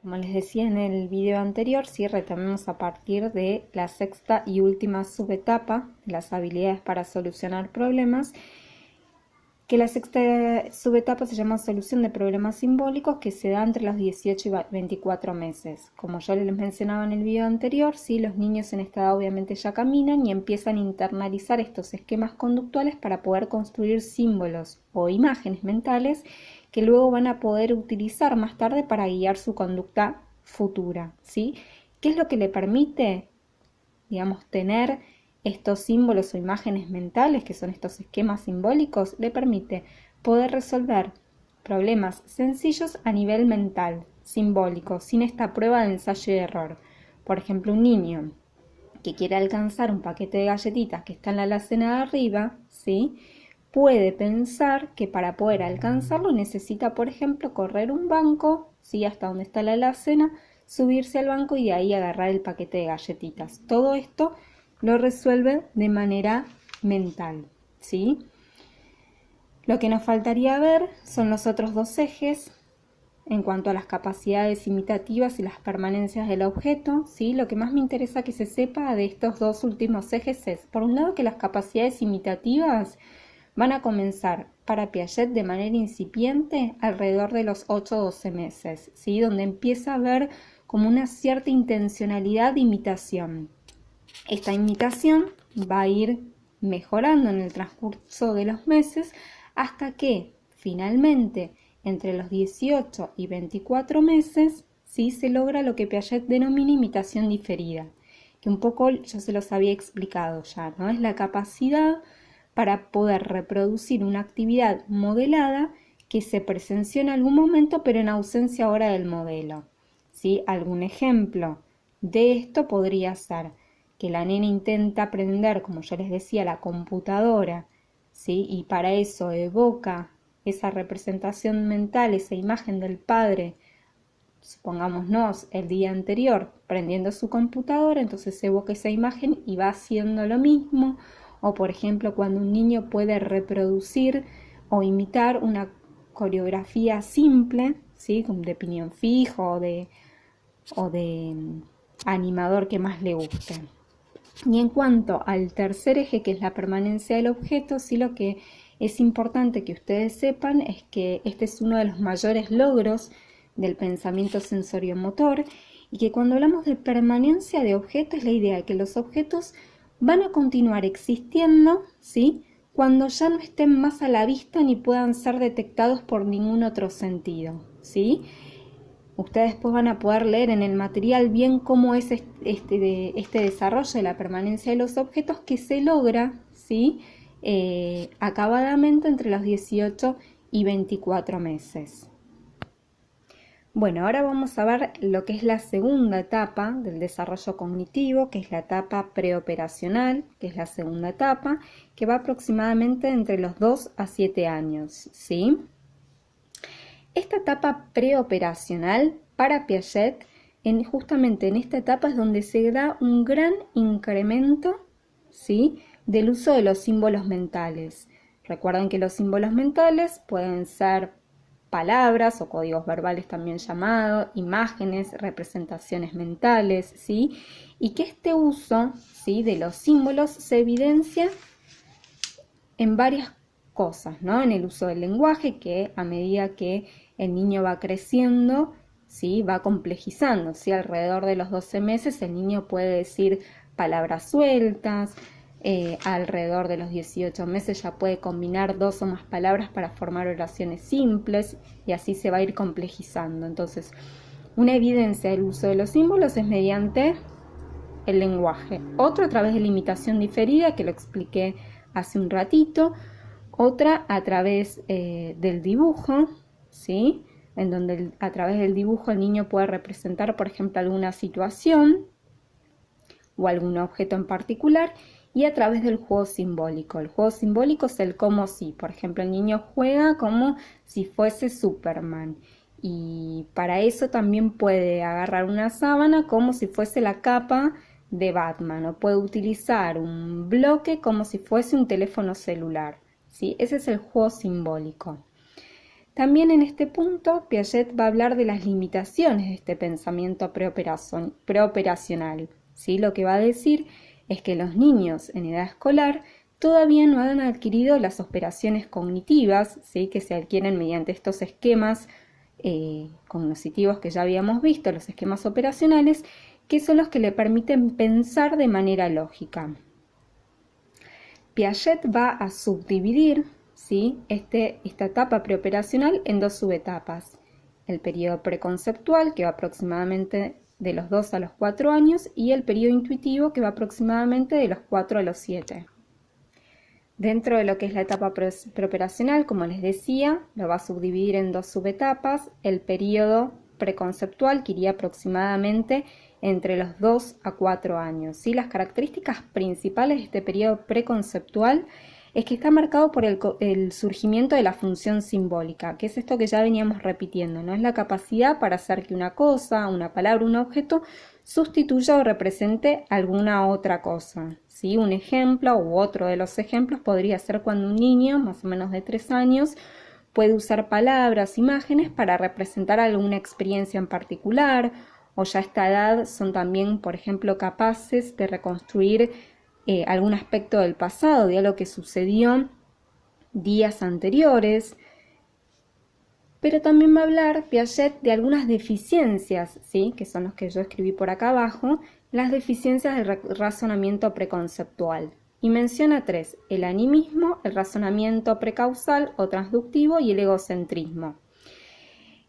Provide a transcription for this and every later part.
como les decía en el video anterior, sí, retomemos a partir de la sexta y última subetapa de las habilidades para solucionar problemas, que la sexta subetapa se llama solución de problemas simbólicos, que se da entre los 18 y 24 meses. Como yo les mencionaba en el video anterior, sí, los niños en esta edad obviamente ya caminan y empiezan a internalizar estos esquemas conductuales para poder construir símbolos o imágenes mentales que luego van a poder utilizar más tarde para guiar su conducta futura, ¿sí? ¿Qué es lo que le permite, digamos, tener estos símbolos o imágenes mentales, que son estos esquemas simbólicos? Le permite poder resolver problemas sencillos a nivel mental, simbólico, sin esta prueba de ensayo y error. Por ejemplo, un niño que quiere alcanzar un paquete de galletitas que está en la alacena de arriba, ¿sí?, puede pensar que para poder alcanzarlo necesita, por ejemplo, correr un banco, ¿sí?, hasta donde está la alacena, subirse al banco y de ahí agarrar el paquete de galletitas. Todo esto lo resuelve de manera mental, ¿sí? Lo que nos faltaría ver son los otros dos ejes en cuanto a las capacidades imitativas y las permanencias del objeto, ¿sí? Lo que más me interesa que se sepa de estos dos últimos ejes es, por un lado, que las capacidades imitativas van a comenzar para Piaget de manera incipiente alrededor de los 8 o 12 meses, ¿sí?, donde empieza a haber como una cierta intencionalidad de imitación. Esta imitación va a ir mejorando en el transcurso de los meses hasta que finalmente entre los 18 y 24 meses, ¿sí?, se logra lo que Piaget denomina imitación diferida, que un poco yo se los había explicado ya, ¿no? Es la capacidad para poder reproducir una actividad modelada que se presenció en algún momento pero en ausencia ahora del modelo, ¿sí? Algún ejemplo de esto podría ser que la nena intenta aprender, como yo les decía, la computadora, ¿sí?, y para eso evoca esa representación mental, esa imagen del padre, supongámonos el día anterior prendiendo su computadora, entonces evoca esa imagen y va haciendo lo mismo. O por ejemplo, cuando un niño puede reproducir o imitar una coreografía simple, ¿sí?, de piñón fijo o de animador que más le guste. Y en cuanto al tercer eje, que es la permanencia del objeto, sí, lo que es importante que ustedes sepan es que este es uno de los mayores logros del pensamiento sensoriomotor, y que cuando hablamos de permanencia de objeto es la idea de que los objetos van a continuar existiendo, ¿sí?, cuando ya no estén más a la vista ni puedan ser detectados por ningún otro sentido, ¿sí? Ustedes después van a poder leer en el material bien cómo es este desarrollo de la permanencia de los objetos, que se logra, ¿sí?, acabadamente entre los 18 y 24 meses. Bueno, ahora vamos a ver lo que es la segunda etapa del desarrollo cognitivo, que es la etapa preoperacional, que es la segunda etapa, que va aproximadamente entre los 2 a 7 años, ¿sí? Esta etapa preoperacional para Piaget, justamente en esta etapa es donde se da un gran incremento, ¿sí?, del uso de los símbolos mentales. Recuerden que los símbolos mentales pueden ser palabras o códigos verbales también llamados, imágenes, representaciones mentales, ¿sí?, y que este uso, ¿sí?, de los símbolos se evidencia en varias cosas, ¿no? En el uso del lenguaje, que a medida que el niño va creciendo, ¿sí?, va complejizando, ¿sí? Alrededor de los 12 meses el niño puede decir palabras sueltas, alrededor de los 18 meses ya puede combinar 2 o más palabras para formar oraciones simples, y así se va a ir complejizando. Entonces, una evidencia del uso de los símbolos es mediante el lenguaje. Otro a través de la imitación diferida, que lo expliqué hace un ratito. Otra a través del dibujo, ¿sí?, en donde a través del dibujo el niño puede representar, por ejemplo, alguna situación o algún objeto en particular. Y a través del juego simbólico. El juego simbólico es el como si. Por ejemplo, el niño juega como si fuese Superman. Y para eso también puede agarrar una sábana como si fuese la capa de Batman. O puede utilizar un bloque como si fuese un teléfono celular, ¿sí? Ese es el juego simbólico. También en este punto, Piaget va a hablar de las limitaciones de este pensamiento preoperacional, ¿sí? Lo que va a decir es que los niños en edad escolar todavía no han adquirido las operaciones cognitivas, ¿sí? Que se adquieren mediante estos esquemas cognitivos que ya habíamos visto, los esquemas operacionales, que son los que le permiten pensar de manera lógica. Piaget va a subdividir, ¿sí? esta etapa preoperacional en dos subetapas. El periodo preconceptual, que va aproximadamente de los 2 a los 4 años, y el periodo intuitivo, que va aproximadamente de los 4 a los 7. Dentro de lo que es la etapa preoperacional, como les decía, lo va a subdividir en dos subetapas. El periodo preconceptual, que iría aproximadamente entre los 2 a 4 años. ¿Sí? Las características principales de este periodo preconceptual es que está marcado por el surgimiento de la función simbólica, que es esto que ya veníamos repitiendo, ¿no? Es la capacidad para hacer que una cosa, una palabra, un objeto sustituya o represente alguna otra cosa, ¿sí? Un ejemplo u otro de los ejemplos podría ser cuando un niño, más o menos de 3 años, puede usar palabras, imágenes para representar alguna experiencia en particular, o ya a esta edad son también, por ejemplo, capaces de reconstruir algún aspecto del pasado, de algo que sucedió días anteriores. Pero también va a hablar Piaget de algunas deficiencias, ¿sí? Que son los que yo escribí por acá abajo, las deficiencias del razonamiento preconceptual. Y menciona 3, el animismo, el razonamiento precausal o transductivo y el egocentrismo.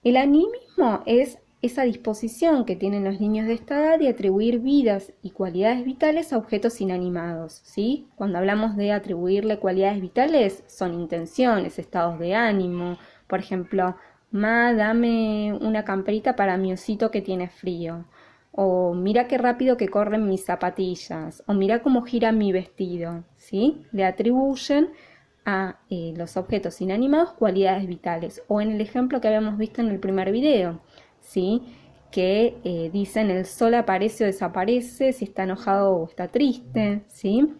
El animismo es esa disposición que tienen los niños de esta edad de atribuir vidas y cualidades vitales a objetos inanimados, ¿sí? Cuando hablamos de atribuirle cualidades vitales, son intenciones, estados de ánimo. Por ejemplo, ma, dame una camperita para mi osito que tiene frío. O mira qué rápido que corren mis zapatillas. O mira cómo gira mi vestido, ¿sí? Le atribuyen a los objetos inanimados cualidades vitales. O en el ejemplo que habíamos visto en el primer video, ¿sí? Que dicen el sol aparece o desaparece, si está enojado o está triste, ¿sí?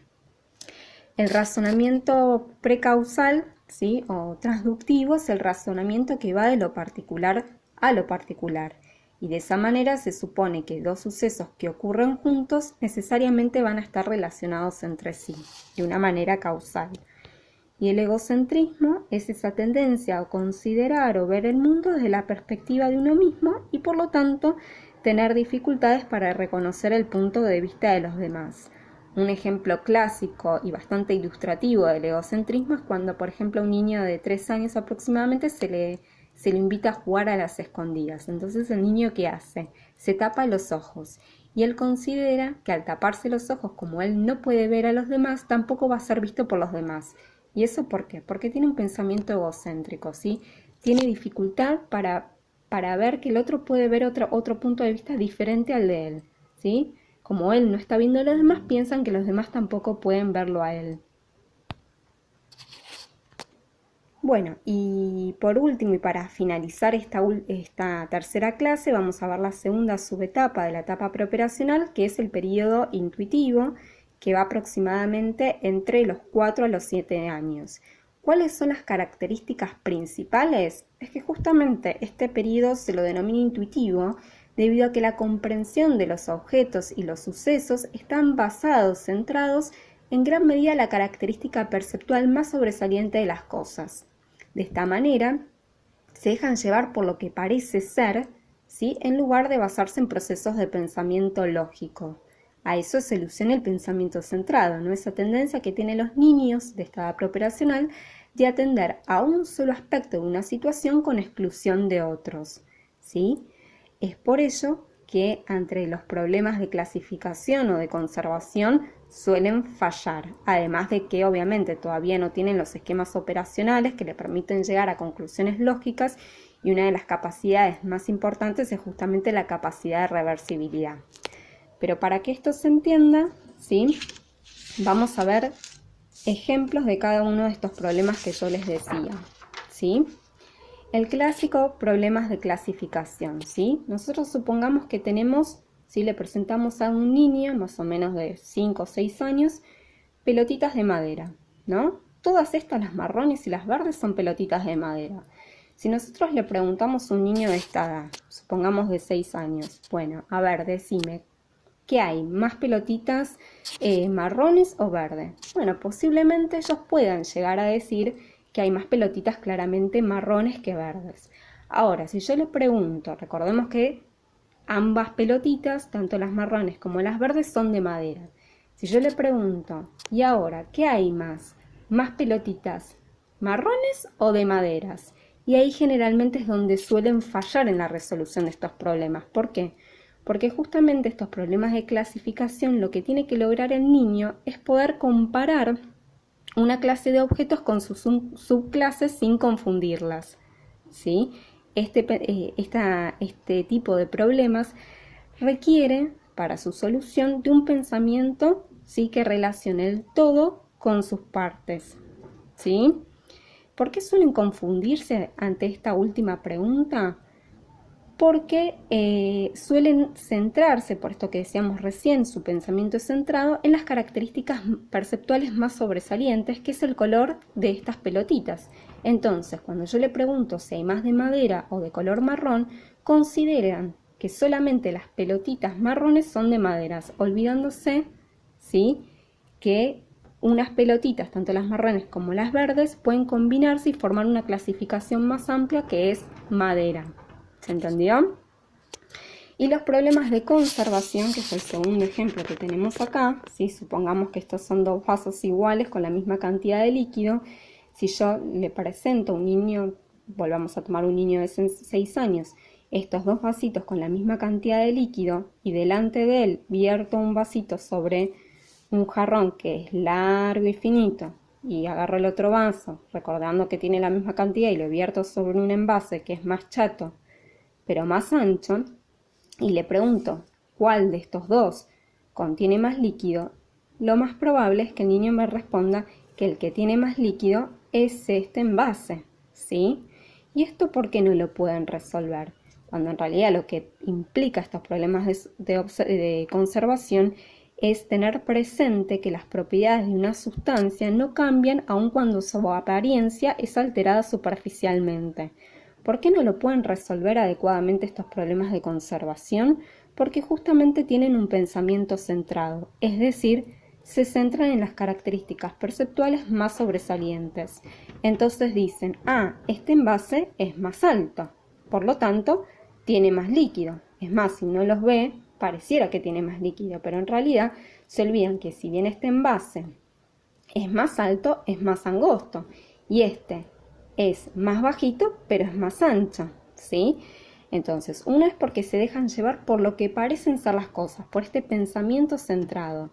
El razonamiento precausal, ¿sí? O transductivo es el razonamiento que va de lo particular a lo particular. Y de esa manera se supone que dos sucesos que ocurren juntos necesariamente van a estar relacionados entre sí, de una manera causal. Y el egocentrismo es esa tendencia a considerar o ver el mundo desde la perspectiva de uno mismo y por lo tanto tener dificultades para reconocer el punto de vista de los demás. Un ejemplo clásico y bastante ilustrativo del egocentrismo es cuando, por ejemplo, a un niño de 3 años aproximadamente se le invita a jugar a las escondidas. Entonces, ¿el niño qué hace? Se tapa los ojos. Y él considera que al taparse los ojos, como él no puede ver a los demás, tampoco va a ser visto por los demás. ¿Y eso por qué? Porque tiene un pensamiento egocéntrico, ¿sí? Tiene dificultad para ver que el otro puede ver otro punto de vista diferente al de él, ¿sí? Como él no está viendo a los demás, piensan que los demás tampoco pueden verlo a él. Bueno, y por último, y para finalizar esta tercera clase, vamos a ver la segunda subetapa de la etapa preoperacional, que es el periodo intuitivo, que va aproximadamente entre los 4 a los 7 años. ¿Cuáles son las características principales? Es que justamente este periodo se lo denomina intuitivo debido a que la comprensión de los objetos y los sucesos están basados, centrados en gran medida en la característica perceptual más sobresaliente de las cosas. De esta manera, se dejan llevar por lo que parece ser, ¿sí? En lugar de basarse en procesos de pensamiento lógico. A eso se alusiona el pensamiento centrado, ¿no? Esa tendencia que tienen los niños de esta edad preoperacional de atender a un solo aspecto de una situación con exclusión de otros, ¿sí? Es por ello que entre los problemas de clasificación o de conservación suelen fallar, además de que obviamente todavía no tienen los esquemas operacionales que le permiten llegar a conclusiones lógicas, y una de las capacidades más importantes es justamente la capacidad de reversibilidad. Pero para que esto se entienda, ¿sí? Vamos a ver ejemplos de cada uno de estos problemas que yo les decía, ¿sí? El clásico problemas de clasificación, ¿sí? Nosotros supongamos que tenemos, si le presentamos a un niño más o menos de 5 o 6 años, pelotitas de madera, ¿no? Todas estas, las marrones y las verdes, son pelotitas de madera. Si nosotros le preguntamos a un niño de esta edad, supongamos de 6 años, bueno, a ver, decime, ¿qué hay? ¿Más pelotitas marrones o verdes? Bueno, posiblemente ellos puedan llegar a decir que hay más pelotitas claramente marrones que verdes. Ahora, si yo le pregunto, recordemos que ambas pelotitas, tanto las marrones como las verdes, son de madera. Si yo le pregunto, ¿y ahora qué hay más? ¿Más pelotitas marrones o de maderas? Y ahí generalmente es donde suelen fallar en la resolución de estos problemas. ¿Por qué? Porque justamente estos problemas de clasificación lo que tiene que lograr el niño es poder comparar una clase de objetos con sus subclases sin confundirlas, ¿sí? Este tipo de problemas requiere para su solución de un pensamiento, ¿sí?, que relacione el todo con sus partes, ¿sí? ¿Por qué suelen confundirse ante esta última pregunta? Porque suelen centrarse, por esto que decíamos recién, su pensamiento es centrado en las características perceptuales más sobresalientes, que es el color de estas pelotitas. Entonces, cuando yo le pregunto si hay más de madera o de color marrón, consideran que solamente las pelotitas marrones son de maderas, olvidándose, ¿sí?, que unas pelotitas, tanto las marrones como las verdes, pueden combinarse y formar una clasificación más amplia que es madera. ¿Se entendió? Y los problemas de conservación, que es el segundo ejemplo que tenemos acá, ¿sí? Supongamos que estos son dos vasos iguales con la misma cantidad de líquido. Si yo le presento a un niño, volvamos a tomar un niño de 6 años, estos dos vasitos con la misma cantidad de líquido y delante de él vierto un vasito sobre un jarrón que es largo y finito, y agarro el otro vaso, recordando que tiene la misma cantidad, y lo vierto sobre un envase que es más chato, pero más ancho, y le pregunto cuál de estos dos contiene más líquido, lo más probable es que el niño me responda que el que tiene más líquido es este envase, ¿sí? ¿Y esto por qué no lo pueden resolver? Cuando en realidad lo que implica estos problemas de conservación es tener presente que las propiedades de una sustancia no cambian aun cuando su apariencia es alterada superficialmente. ¿Por qué no lo pueden resolver adecuadamente estos problemas de conservación? Porque justamente tienen un pensamiento centrado, es decir, se centran en las características perceptuales más sobresalientes. Entonces dicen, este envase es más alto, por lo tanto, tiene más líquido. Es más, si uno los ve, pareciera que tiene más líquido, pero en realidad se olvidan que si bien este envase es más alto, es más angosto, y este es más bajito, pero es más ancho, ¿sí? Entonces, uno es porque se dejan llevar por lo que parecen ser las cosas, por este pensamiento centrado.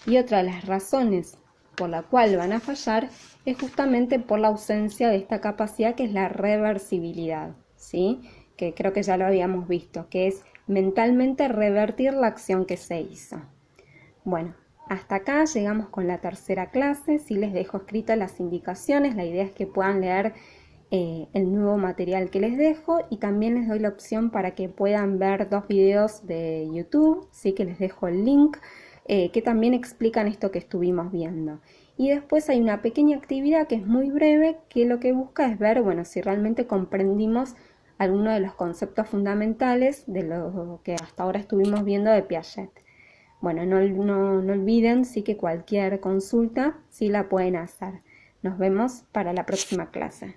Y otra de las razones por la cual van a fallar es justamente por la ausencia de esta capacidad que es la reversibilidad, ¿sí? Que creo que ya lo habíamos visto, que es mentalmente revertir la acción que se hizo. Bueno, hasta acá llegamos con la tercera clase. Sí les dejo escritas las indicaciones, la idea es que puedan leer el nuevo material que les dejo, y también les doy la opción para que puedan ver 2 videos de YouTube, sí, que les dejo el link, que también explican esto que estuvimos viendo. Y después hay una pequeña actividad que es muy breve, que lo que busca es ver, bueno, si realmente comprendimos algunos de los conceptos fundamentales de lo que hasta ahora estuvimos viendo de Piaget. Bueno, no olviden, sí, que cualquier consulta sí la pueden hacer. Nos vemos para la próxima clase.